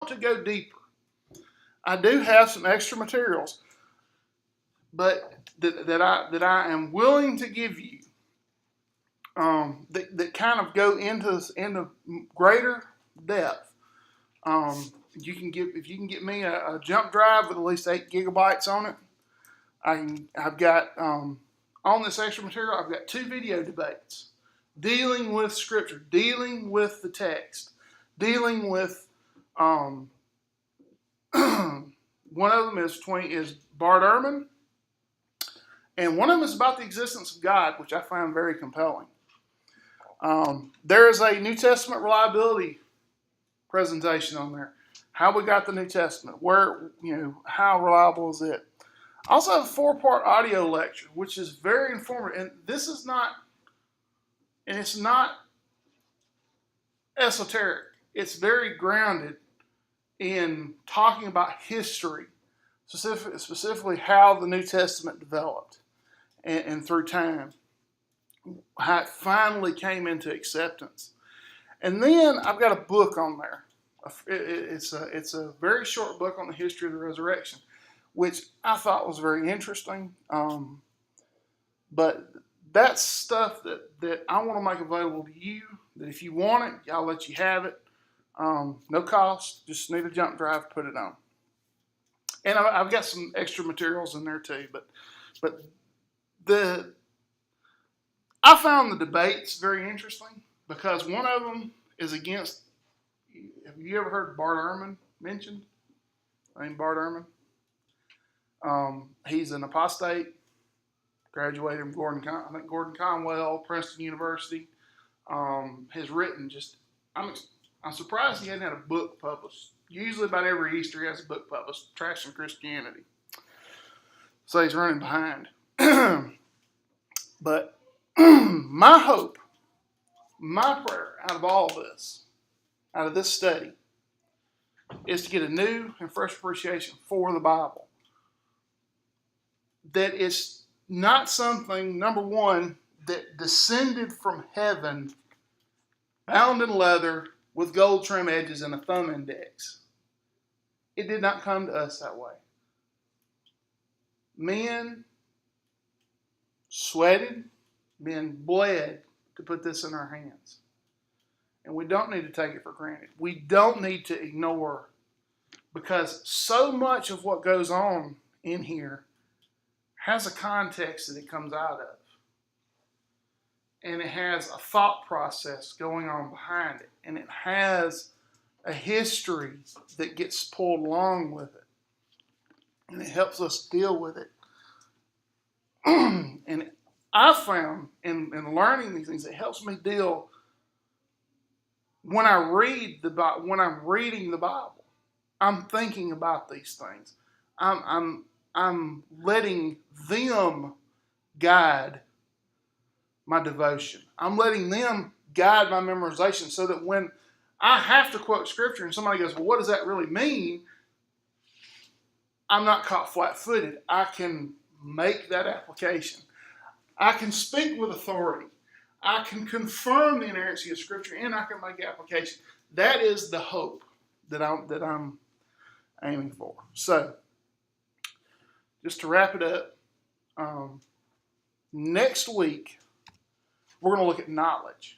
to go deeper, I do have some extra materials, but that I am willing to give you, that kind of go into greater depth. If you can get me a jump drive with at least 8 gigabytes on it, I've got on this extra material, I've got 2 video debates dealing with Scripture, dealing with the text, dealing with one of them is Bart Ehrman, and one of them is about the existence of God, which I find very compelling. There is a New Testament reliability presentation on there. How we got the New Testament, how reliable is it? I also have a 4-part audio lecture, which is very informative. And it's not esoteric. It's very grounded in talking about history, specifically how the New Testament developed and through time, how it finally came into acceptance. And then I've got a book on there. It's a very short book on the history of the resurrection, which I thought was very interesting. But that's stuff that I want to make available to you, that if you want it, I'll let you have it. No cost, just need a jump drive to put it on. And I've got some extra materials in there too. But I found the debates very interesting because one of them is against. Have you ever heard Bart Ehrman mentioned? Named Bart Ehrman. He's an apostate, graduated from Gordon Conwell, Princeton University. Has written I'm surprised he hadn't had a book published. Usually about every Easter he has a book published, Trashing Christianity. So he's running behind. But my hope, my prayer out of all this, out of this study, is to get a new and fresh appreciation for the Bible. That it's not something, number one, that descended from heaven, bound in leather, with gold trim edges and a thumb index. It did not come to us that way. Men sweated, men bled to put this in our hands. And we don't need to take it for granted. We don't need to ignore, because so much of what goes on in here has a context that it comes out of. And it has a thought process going on behind it. And it has a history that gets pulled along with it. And it helps us deal with it. And I found in learning these things, it helps me deal when I'm reading the Bible. I'm thinking about these things. I'm letting them guide my devotion. I'm letting them guide my memorization, so that when I have to quote Scripture and somebody goes, well, what does that really mean? I'm not caught flat-footed. I can make that application. I can speak with authority. I can confirm the inerrancy of Scripture, and I can make application. That is the hope that I'm aiming for. So, just to wrap it up, next week we're going to look at knowledge.